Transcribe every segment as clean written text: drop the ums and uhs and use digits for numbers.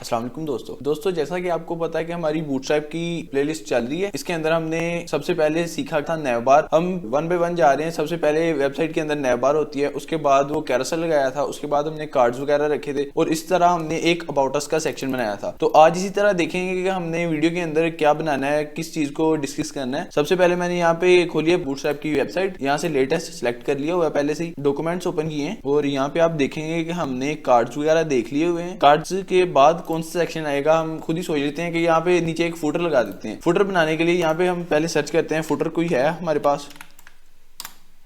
अस्सलाम वालेकुम दोस्तों जैसा कि आपको पता है कि हमारी बूटस्ट्रैप की प्लेलिस्ट चल रही है। इसके अंदर हमने सबसे पहले सीखा था नैवबार। हम वन बाय वन जा रहे हैं। सबसे पहले वेबसाइट के अंदर नैवबार होती है, उसके बाद वो कैरोसेल लगाया था, उसके बाद हमने कार्ड्स वगैरह रखे थे और इस तरह हमने एक अबाउट अस का सेक्शन बनाया था। तो आज इसी तरह देखेंगे कि हमने वीडियो के अंदर क्या बनाना है, किस चीज को डिस्कस करना है। सबसे पहले मैंने यहाँ पे खोली है बूटस्ट्रैप की वेबसाइट, यहाँ से लेटेस्ट सिलेक्ट कर लिया हुआ है, पहले से डॉक्यूमेंट्स ओपन किए हैं और यहाँ पे आप देखेंगे कि हमने कार्ड्स वगैरह देख लिए हुए हैं। कार्ड्स के बाद कौन सा सेक्शन आएगा हम खुद ही सोच लेते हैं कि यहाँ पे नीचे एक फुटर लगा देते हैं। फुटर बनाने के लिए यहाँ पे हम पहले सर्च करते हैं फुटर कोई है हमारे पास,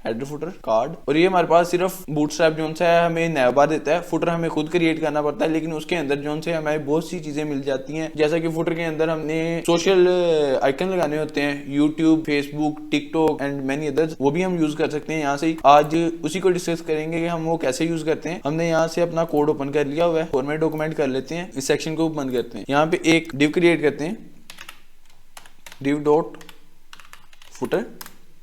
हेडर फुटर कार्ड, और ये हमारे पास सिर्फ बूटस्ट्रैप जोन से है, हमें नैवबार देता है। फुटर हमें खुद क्रिएट करना पड़ता है, लेकिन उसके अंदर जोन से हमें बहुत सी चीजें मिल जाती हैं। जैसा कि फुटर के अंदर हमने सोशल आइकन लगाने होते हैं, YouTube, Facebook, TikTok and many others, वो भी हम यूज कर सकते हैं यहाँ से। आज उसी को डिस्कस करेंगे कि हम वो कैसे यूज करते हैं। हमने यहाँ से अपना कोड ओपन कर लिया हुआ है, फॉर्मेट डॉक्यूमेंट कर लेते हैं, इस सेक्शन को बंद करते हैं। यहाँ पे एक डिव क्रिएट करते हैं, डिव डॉट फुटर,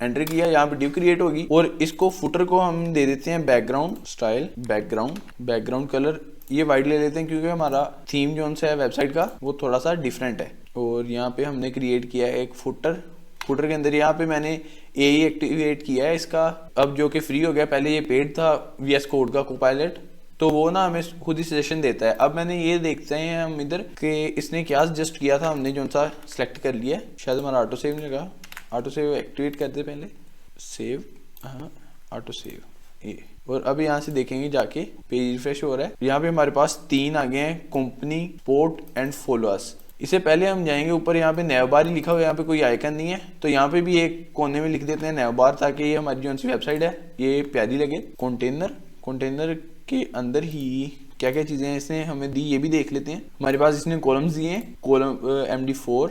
एंटर किया, यहाँ पे डिव क्रिएट होगी और इसको फुटर को हम दे देते हैं बैकग्राउंड स्टाइल, बैकग्राउंड कलर ये वाइट ले लेते हैं क्योंकि हमारा थीम जो है वेबसाइट का वो थोड़ा सा डिफरेंट है। और यहाँ पे हमने क्रिएट किया है एक फुटर के अंदर यहाँ पे मैंने एआई एक्टिवेट किया है इसका, अब जो कि फ्री हो गया। पहले ये पेड था VS कोड का कोपायलट, तो वो ना हमें खुद ही सजेशन देता है। अब मैंने ये देखते हैं हम इधर कि इसने क्या सजेस्ट किया था, हमने जो सा सिलेक्ट कर लिया, शायद हमारा ऑटो सेव नहीं लगा, ऑटो सेव एक्टिवेट करते पहले, सेव, हाँ ऑटो सेव ये। और अब यहाँ से देखेंगे जाके पेज रिफ्रेश हो रहा है। यहाँ पे हमारे पास 3 आ गए हैं, कंपनी, पोर्ट एंड फॉलोअर्स। इससे पहले हम जाएंगे ऊपर, यहाँ पे नैवबार ही लिखा हुआ है, यहाँ पे कोई आइकन नहीं है, तो यहाँ पे भी एक कोने में लिख देते हैं नैवबार, ताकि ये हमारी जो सी वेबसाइट है ये प्यारी लगे। कंटेनर के अंदर ही क्या क्या चीजें इसने हमें दी ये भी देख लेते हैं। हमारे पास इसने कॉलम्स दिए हैं, कॉलम MD4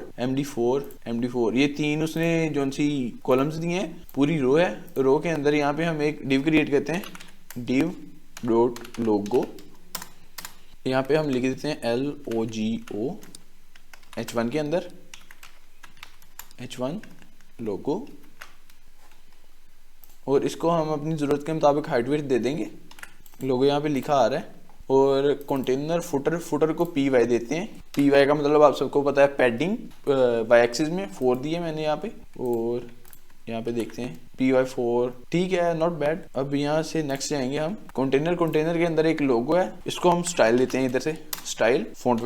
ये 3 उसने जो सी कॉलम्स दिए हैं, पूरी रो है। रो के अंदर यहाँ पे हम एक डिव क्रिएट करते हैं, डिव डॉट लोगो, यहाँ पे हम लिख देते हैं LOGO H1 के अंदर, H1 लोगो, और इसको हम अपनी जरूरत के मुताबिक हाइट वेट दे देंगे। लोगो यहाँ पे लिखा आ रहा है। और कंटेनर फुटर को PY देते हैं। PY का मतलब आप सबको पता है पैडिंग, वाई एक्सिस में 4 दिए मैंने यहाँ पे, और यहाँ पे देखते हैं PY4, ठीक है, नॉट बैड। अब यहाँ से नेक्स्ट जाएंगे हम कंटेनर के अंदर एक लोगो है, इसको हम स्टाइल देते हैं, इधर से स्टाइल, फॉन्ट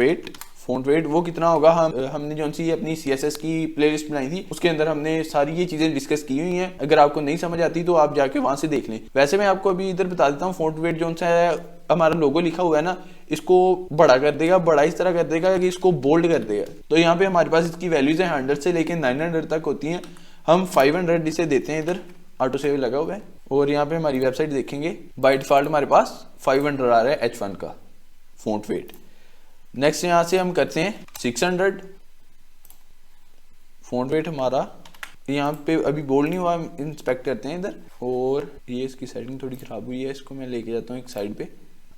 वेट वो कितना होगा, हमने जो सी अपनी CSS की प्लेलिस्ट बनाई थी उसके अंदर हमने सारी ये चीजें डिस्कस की हुई हैं। अगर आपको नहीं समझ आती तो आप जाके वहां से देख लें। वैसे मैं आपको अभी इधर बता देता हूँ, फॉन्ट वेट जो है हमारा लोगो लिखा हुआ है ना, इसको बड़ा कर देगा, बड़ा इस तरह कर देगा कि इसको बोल्ड कर देगा। तो यहाँ पे हमारे पास इसकी वैल्यूज है 100 से लेके 900 तक होती हैं। हम 500 इसे देते हैं, इधर ऑटो सेव लगा हुआ है। और यहाँ पे हमारी वेबसाइट देखेंगे, बाय डिफॉल्ट हमारे पास 500 आ रहा है H1 का फॉन्ट वेट। नेक्स्ट यहाँ से हम करते हैं 600 फॉन्ट वेट हमारा, यहाँ पे अभी बोल्ड नहीं हुआ, इंस्पेक्ट करते हैं इधर। और ये इसकी सेटिंग थोड़ी खराब हुई है, इसको मैं लेके जाता हूँ एक साइड पे।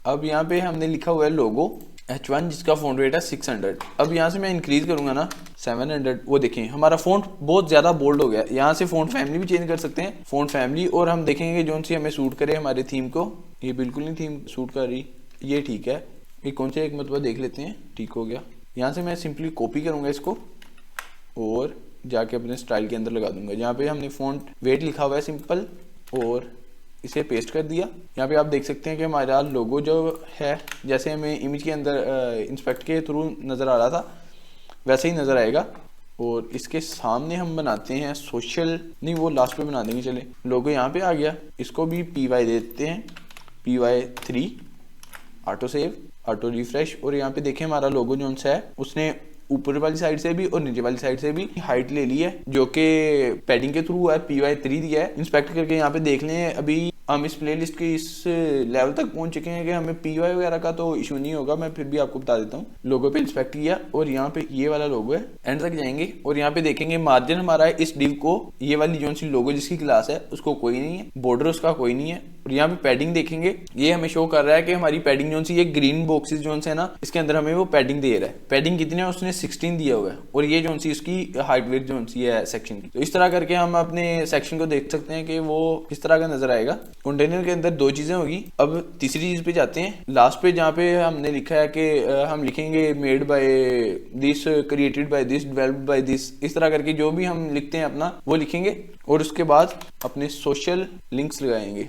अब यहाँ पे हमने लिखा हुआ है लोगो H1 जिसका फॉन्ट वेट है 600। अब यहाँ से मैं इंक्रीज करूंगा ना 700, वो देखें हमारा फॉन्ट बहुत ज्यादा बोल्ड हो गया। यहाँ से फॉन्ट फैमिली भी चेंज कर सकते हैं, फॉन्ट फैमिली, और हम देखेंगे जो सी हमें सूट करे हमारे थीम को। ये बिल्कुल नहीं थीम सूट कर रही, ये ठीक है, ये कौन से एक मतलब देख लेते हैं, ठीक हो गया। यहाँ से मैं सिंपली कॉपी करूंगा इसको और जाके अपने स्टाइल के अंदर लगा दूंगा। यहाँ पे हमने फॉन्ट वेट लिखा हुआ है सिंपल, और इसे पेस्ट कर दिया। यहाँ पे आप देख सकते हैं कि हमारा लोगो जो है जैसे हमें इमेज के अंदर इंस्पेक्ट के थ्रू नज़र आ रहा था वैसे ही नज़र आएगा। और इसके सामने हम बनाते हैं सोशल, नहीं वो लास्ट पे बना देंगे, चले लोगो यहाँ पे आ गया, इसको भी PY देते हैं, PY3, auto save, auto refresh. और यहाँ पे देखें हमारा लोगो जो है उसने ऊपर वाली साइड से भी और नीचे वाली साइड से भी हाइट ले ली है, जो कि पैडिंग के थ्रू है, PY3 दिया है। इंस्पेक्ट करके यहाँ पे देख लें, अभी हम इस प्लेलिस्ट के इस लेवल तक पहुंच चुके हैं कि हमें PY वगैरह का तो इशू नहीं होगा। मैं फिर भी आपको बता देता हूँ, लोगो पे इंस्पेक्ट किया और यहाँ पे ये वाला लोगो है, एंड तक जाएंगे और यहाँ पे देखेंगे मार्जिन हमारा है इस डिव को, ये वाली जो सी लोगो जिसकी क्लास है उसको कोई नहीं है, बॉर्डर उसका कोई नहीं है, और यहाँ पे पैडिंग देखेंगे, ये हमें शो कर रहा है कि हमारी पैडिंग जो सी ये ग्रीन बॉक्सेस जो है ना इसके अंदर हमें वो पैडिंग दे रहा है। पैडिंग कितनी है उसने 16 दिया हुआ है और ये जो सी इसकी हाइट वेट जो सी है सेक्शन की। तो इस तरह करके हम अपने सेक्शन को देख सकते हैं कि वो किस तरह का नजर आएगा। कंटेनर के अंदर दो चीजें होगी। अब तीसरी चीज पे जाते हैं, लास्ट पे जहाँ पे हमने लिखा है कि हम लिखेंगे made by this, created by this, developed by this, इस तरह करके जो भी हम लिखते हैं अपना वो लिखेंगे और उसके बाद अपने सोशल लिंक्स लगाएंगे।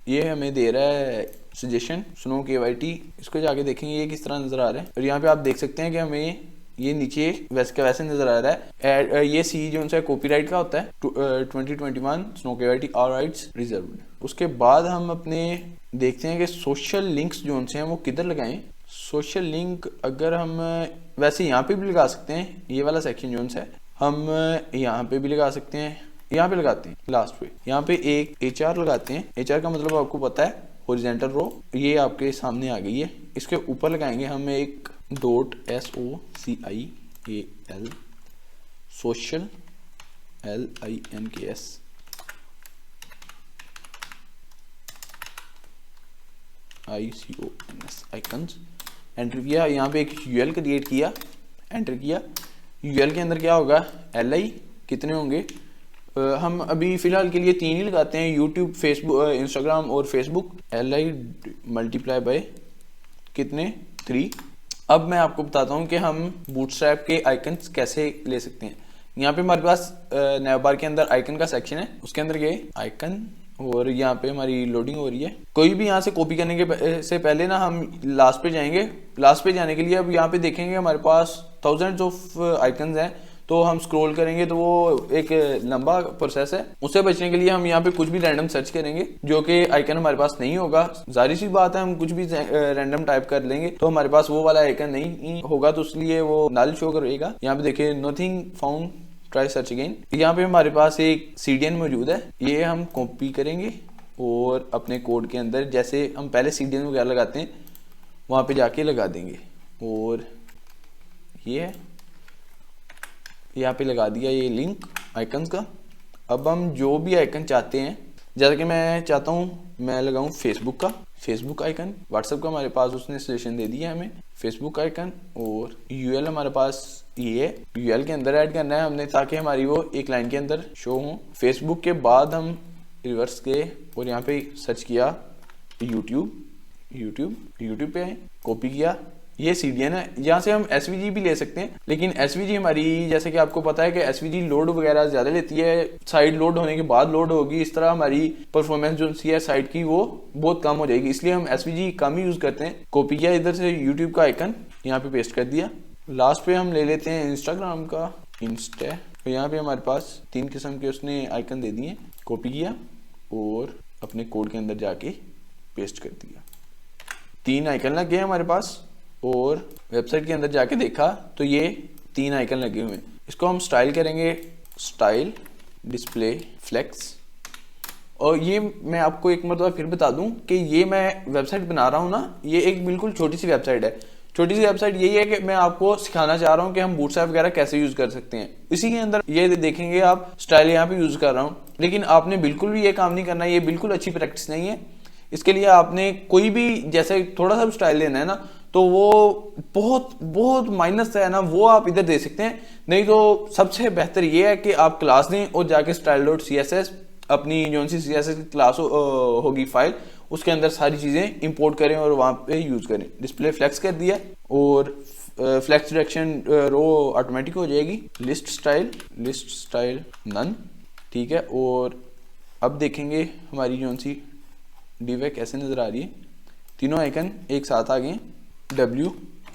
ये हमें दे रहा है सजेशन स्नो KYT, इसको जाके देखेंगे ये किस तरह नजर आ रहा है। और यहाँ पे आप देख सकते हैं कि हमें ये नीचे वैसे का वैसे नजर आ रहा है। ये सी जो है कॉपीराइट का होता है 2021 snow KYT all rights reserved. उसके बाद हम अपने देखते हैं कि सोशल लिंक्स जो हैं वो किधर लगाएं। सोशल लिंक अगर हम वैसे यहाँ पे भी लगा सकते हैं, ये वाला सेक्शन जो है हम यहाँ पे भी लगा सकते हैं, यहाँ पे लगाते हैं लास्ट पे, यहाँ पे एक HR लगाते हैं। HR का मतलब आपको पता है हॉरिजॉन्टल रो, ये आपके सामने आ गई है। इसके ऊपर लगाएंगे हम एक .SOCIAL social LINKS ICONS icons. Enter किया, यहाँ पे एक UL क्रिएट किया, एंटर किया। UL के अंदर क्या होगा LI कितने होंगे, हम अभी फिलहाल के लिए 3 ही लगाते हैं, यूट्यूब, फेसबुक, इंस्टाग्राम और फेसबुक। LI मल्टीप्लाई बाय कितने 3। अब मैं आपको बताता हूँ कि हम बूटस्ट्रैप के आइकन्स कैसे ले सकते हैं। यहाँ पे हमारे पास नेवबार के अंदर आइकन का सेक्शन है, उसके अंदर गए आइकन और यहाँ पे हमारी लोडिंग हो रही है। कोई भी यहाँ से कॉपी करने के से पहले ना हम लास्ट पे जाएंगे। लास्ट पे जाने के लिए अब यहाँ पे देखेंगे हमारे पास थाउजेंड्स ऑफ आइकन्स हैं, तो हम स्क्रॉल करेंगे तो वो एक लंबा प्रोसेस है। उससे बचने के लिए हम यहाँ पे कुछ भी रैंडम सर्च करेंगे जो कि आइकन हमारे पास नहीं होगा। जाहिर सी बात है हम कुछ भी रैंडम टाइप कर लेंगे तो हमारे पास वो वाला आइकन नहीं होगा, तो इसलिए वो नल शो करेगा। यहाँ पे देखिए nothing found, try search again. यहाँ पे हमारे पास एक CDN मौजूद है, ये हम कॉपी करेंगे और अपने कोड के अंदर जैसे हम पहले CDN वगैरह लगाते हैं वहाँ पे जाके लगा देंगे। और ये है, यहाँ पे लगा दिया ये लिंक आइकन का। अब हम जो भी आइकन चाहते हैं, जैसा कि मैं चाहता हूँ मैं लगाऊं फेसबुक का, फेसबुक आइकन। व्हाट्सएप का हमारे पास उसने सजेशन दे दिया हमें फेसबुक आइकन। और UL हमारे पास ये है, UL के अंदर ऐड करना है हमने ताकि हमारी वो एक लाइन के अंदर शो हो। फेसबुक के बाद हम रिवर्स गए और यहाँ पे सर्च किया यूट्यूब पे आए, कॉपी किया। ये CDN है, यहाँ से हम SVG भी ले सकते हैं, लेकिन SVG हमारी जैसे कि आपको पता है कि SVG लोड वगैरह ज्यादा लेती है, साइट लोड होने के बाद लोड होगी, इस तरह हमारी परफॉर्मेंस जो है साइट की वो बहुत कम हो जाएगी, इसलिए हम SVG कम ही यूज करते हैं। कॉपी किया इधर से यूट्यूब का आइकन, यहाँ पे पेस्ट कर दिया। लास्ट पे हम ले लेते हैं इंस्टाग्राम का इंस्टा, तो यहाँ पे हमारे पास 3 किस्म के उसने आइकन दे दिए। कॉपी किया और अपने कोड के अंदर जाके पेस्ट कर दिया। 3 आइकन लग गए हमारे पास और वेबसाइट के अंदर जाके देखा तो ये 3 आइकन लगे हुए हैं। इसको हम स्टाइल करेंगे, स्टाइल डिस्प्ले फ्लेक्स। और ये मैं आपको एक मरतबा फिर बता दूं कि ये मैं वेबसाइट बना रहा हूँ ना, ये एक बिल्कुल छोटी सी वेबसाइट है। छोटी सी वेबसाइट यही है कि मैं आपको सिखाना चाह रहा हूँ कि हम बूटस्ट्रैप वगैरह कैसे यूज कर सकते हैं। इसी के अंदर ये देखेंगे आप स्टाइल यहाँ पे यूज कर रहा हूँ, लेकिन आपने बिल्कुल भी ये काम नहीं करना, ये बिल्कुल अच्छी प्रैक्टिस नहीं है। इसके लिए आपने कोई भी जैसे थोड़ा सा स्टाइल लेना है ना, तो वो बहुत माइनस है ना, वो आप इधर दे सकते हैं। नहीं तो सबसे बेहतर ये है कि आप क्लास दें और जाके style.css अपनी जो सी CSS की क्लास होगी फाइल, उसके अंदर सारी चीजें इंपोर्ट करें और वहां पे यूज करें। डिस्प्ले फ्लेक्स कर दिया और फ्लेक्स डायरेक्शन रो ऑटोमेटिक हो जाएगी। लिस्ट स्टाइल नन, ठीक है। और अब देखेंगे हमारी जो सी डिव कैसे नजर आ रही है। तीनों आइकन एक साथ आ गए। W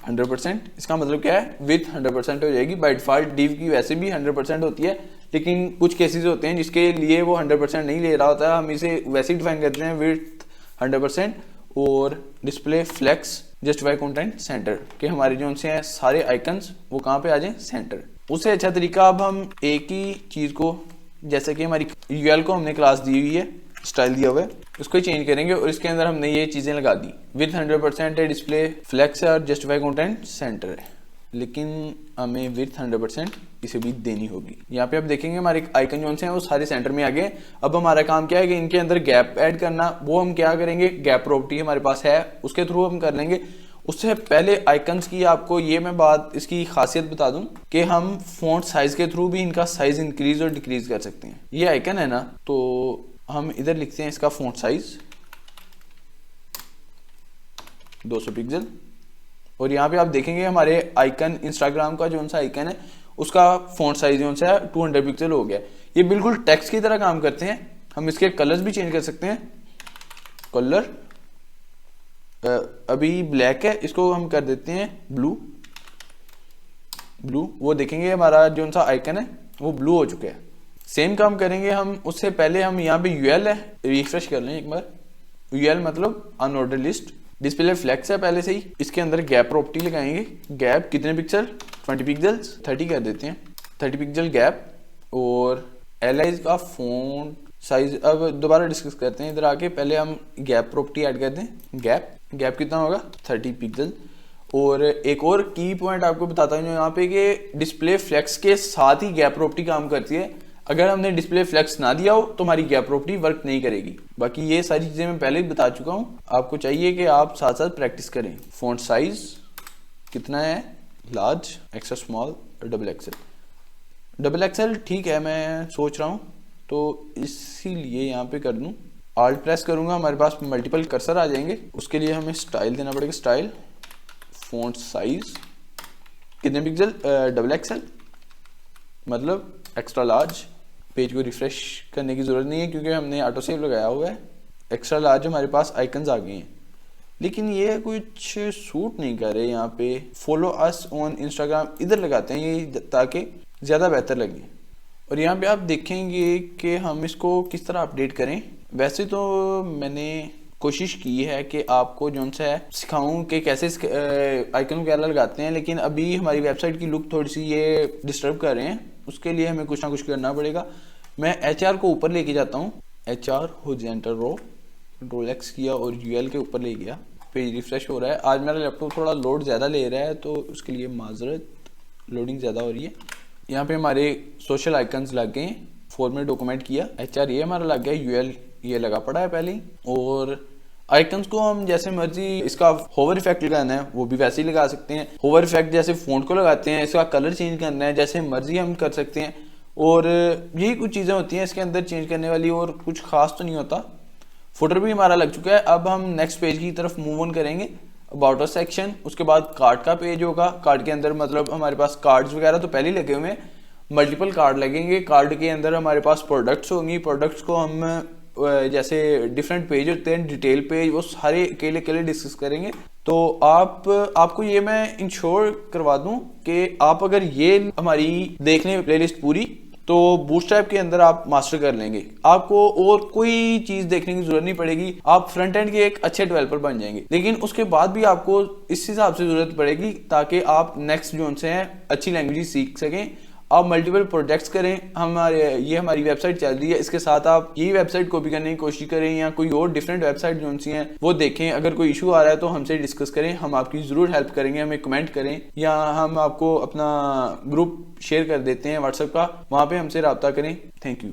100%, इसका मतलब क्या है, विथ 100% हो जाएगी। बाय डिफॉल्ट डिव की वैसे भी 100% होती है, लेकिन कुछ केसेस होते हैं जिसके लिए वो 100% नहीं ले रहा होता है, हम इसे वैसे ही डिफाइन करते हैं विथ 100%। और display flex justify content center के हमारे जो से हैं सारे आइकन्स वो कहाँ पे आ जाए, सेंटर। उससे अच्छा तरीका, अब हम एक ही चीज को, जैसे कि हमारी UL को हमने क्लास दी हुई है, स्टाइल दिया हुआ है, उसको चेंज करेंगे और इसके अंदर हमने ये चीजें लगा दी। विथ 100% है, डिस्प्ले फ्लेक्स है और जस्टिफाई कंटेंट सेंटर है। लेकिन हमें विड्थ 100% इसे भी देनी होगी। यहाँ पे आप देखेंगे हमारे आइकन जो हैं वो सारे सेंटर में आ गए। अब हमारा काम क्या है कि इनके अंदर गैप ऐड करना, वो हम क्या करेंगे, गैप प्रॉपर्टी हमारे पास है उसके थ्रू हम कर लेंगे। उससे पहले आइकन्स की आपको ये मैं बात इसकी खासियत बता दूं कि हम फॉन्ट साइज के थ्रू भी इनका साइज इंक्रीज और डिक्रीज कर सकते हैं। ये आइकन है ना, तो हम इधर लिखते हैं इसका फॉन्ट साइज 200 पिक्सल, और यहाँ पे आप देखेंगे हमारे आइकन इंस्टाग्राम का जो सा आइकन है उसका फॉन्ट साइज जो सा 200 पिक्सल हो गया। ये बिल्कुल टेक्स्ट की तरह काम करते हैं। हम इसके कलर्स भी चेंज कर सकते हैं। कलर अभी ब्लैक है, इसको हम कर देते हैं ब्लू। वो देखेंगे हमारा जो सा आइकन है वो ब्लू हो चुका है। सेम काम करेंगे हम। उससे पहले हम यहाँ पे यूएल है, रिफ्रेश कर लें एक बार। यूएल मतलब अनऑर्डर लिस्ट। डिस्प्ले फ्लेक्स है पहले से ही। इसके अंदर गैप प्रॉपर्टी लगाएंगे। गैप कितने पिक्सल, 20 पिक्सल्स, 30 कर देते हैं, 30 पिक्सल गैप। और एलाइज का फॉन्ट साइज अब दोबारा डिस्कस करते हैं। इधर आके पहले हम गैप प्रॉपर्टी ऐड कर दें। गैप कितना होगा, 30 पिक्सल। और एक और की पॉइंट आपको बताता हूँ यहाँ पे कि डिस्प्ले फ्लेक्स के साथ ही गैप प्रॉपर्टी काम करती है। अगर हमने डिस्प्ले फ्लेक्स ना दिया हो तो हमारी गैप प्रॉपर्टी वर्क नहीं करेगी। बाकी ये सारी चीजें मैं पहले ही बता चुका हूँ, आपको चाहिए कि आप साथ साथ प्रैक्टिस करें। फॉन्ट साइज कितना है, large, extra small, double XL. Double XL ठीक है, मैं सोच रहा हूँ तो इसीलिए यहाँ पे कर दूँ। आल्ट प्रेस करूंगा, हमारे पास मल्टीपल कर्सर आ जाएंगे। उसके लिए हमें स्टाइल देना पड़ेगा। स्टाइल, फॉन्ट साइज कितने पिक्सल, डबल एक्सेल मतलब एक्स्ट्रा लार्ज। पेज को रिफ्रेश करने की जरूरत नहीं है क्योंकि हमने ऑटो सेव लगाया हुआ है। एक्स्ट्रा लार्ज हमारे पास आइकन्स आ गए हैं, लेकिन ये कुछ सूट नहीं कर रहे। यहाँ पे फॉलो अस ऑन इंस्टाग्राम इधर लगाते हैं ये ताकि ज़्यादा बेहतर लगे। और यहाँ पे आप देखेंगे कि हम इसको किस तरह अपडेट करें। वैसे तो मैंने कोशिश की है कि आपको जो सा है सिखाऊं कि कैसे आइकन वगैरह लगाते हैं, लेकिन अभी हमारी वेबसाइट की लुक थोड़ी सी ये डिस्टर्ब कर रहे हैं। उसके लिए हमें कुछ ना कुछ करना पड़ेगा। मैं HR को ऊपर लेके जाता हूँ। HR horizontal row, control X किया और UL के ऊपर ले गया। पेज रिफ्रेश हो रहा है। आज मेरा लैपटॉप थोड़ा लोड ज़्यादा ले रहा है तो उसके लिए माजरत, लोडिंग ज़्यादा हो रही है। यहाँ पे हमारे सोशल आइकन्स लग गए। फॉर्मेट डॉक्यूमेंट किया, HR ये हमारा लग गया, UL ये लगा पड़ा है पहले ही। और आइकन्स को हम जैसे मर्जी इसका होवर इफेक्ट लगाना है वो भी वैसे ही लगा सकते हैं। होवर इफेक्ट जैसे फ़ॉन्ट को लगाते हैं, इसका कलर चेंज करना है जैसे मर्जी हम कर सकते हैं। और यही कुछ चीज़ें होती हैं इसके अंदर चेंज करने वाली, और कुछ खास तो नहीं होता। फुटर भी हमारा लग चुका है। अब हम नेक्स्ट पेज की तरफ मूव ऑन करेंगे। अबाउट अस सेक्शन, उसके बाद कार्ड का पेज होगा। कार्ड के अंदर मतलब हमारे पास कार्ड्स वगैरह तो पहले ही लगे हुए हैं, मल्टीपल कार्ड लगेंगे। कार्ड के अंदर हमारे पास प्रोडक्ट्स होंगी। प्रोडक्ट्स को हम जैसे डिफरेंट पेज होते हैं, डिटेल पेज, वो सारे अकेले अकेले डिस्कस करेंगे। तो आपको ये मैं इंश्योर करवा दूं कि आप अगर ये हमारी देख लें प्लेलिस्ट पूरी तो बूटस्ट्रैप के अंदर आप मास्टर कर लेंगे। आपको और कोई चीज देखने की जरूरत नहीं पड़ेगी। आप फ्रंट एंड के एक अच्छे डेवलपर बन जाएंगे। लेकिन उसके बाद भी आपको इस हिसाब से जरूरत पड़ेगी ताकि आप नेक्स्ट जोन से हैं अच्छी लैंग्वेज सीख सकें। आप मल्टीपल प्रोजेक्ट्स करें। हमारी वेबसाइट चल रही है, इसके साथ आप यही वेबसाइट कॉपी करने की कोशिश करें या कोई और डिफरेंट वेबसाइट जो सी हैं वो देखें। अगर कोई इशू आ रहा है तो हमसे डिस्कस करें, हम आपकी जरूर हेल्प करेंगे। हमें कमेंट करें या हम आपको अपना ग्रुप शेयर कर देते हैं व्हाट्सएप का, वहां पे हमसे रब्ता करें। Thank you.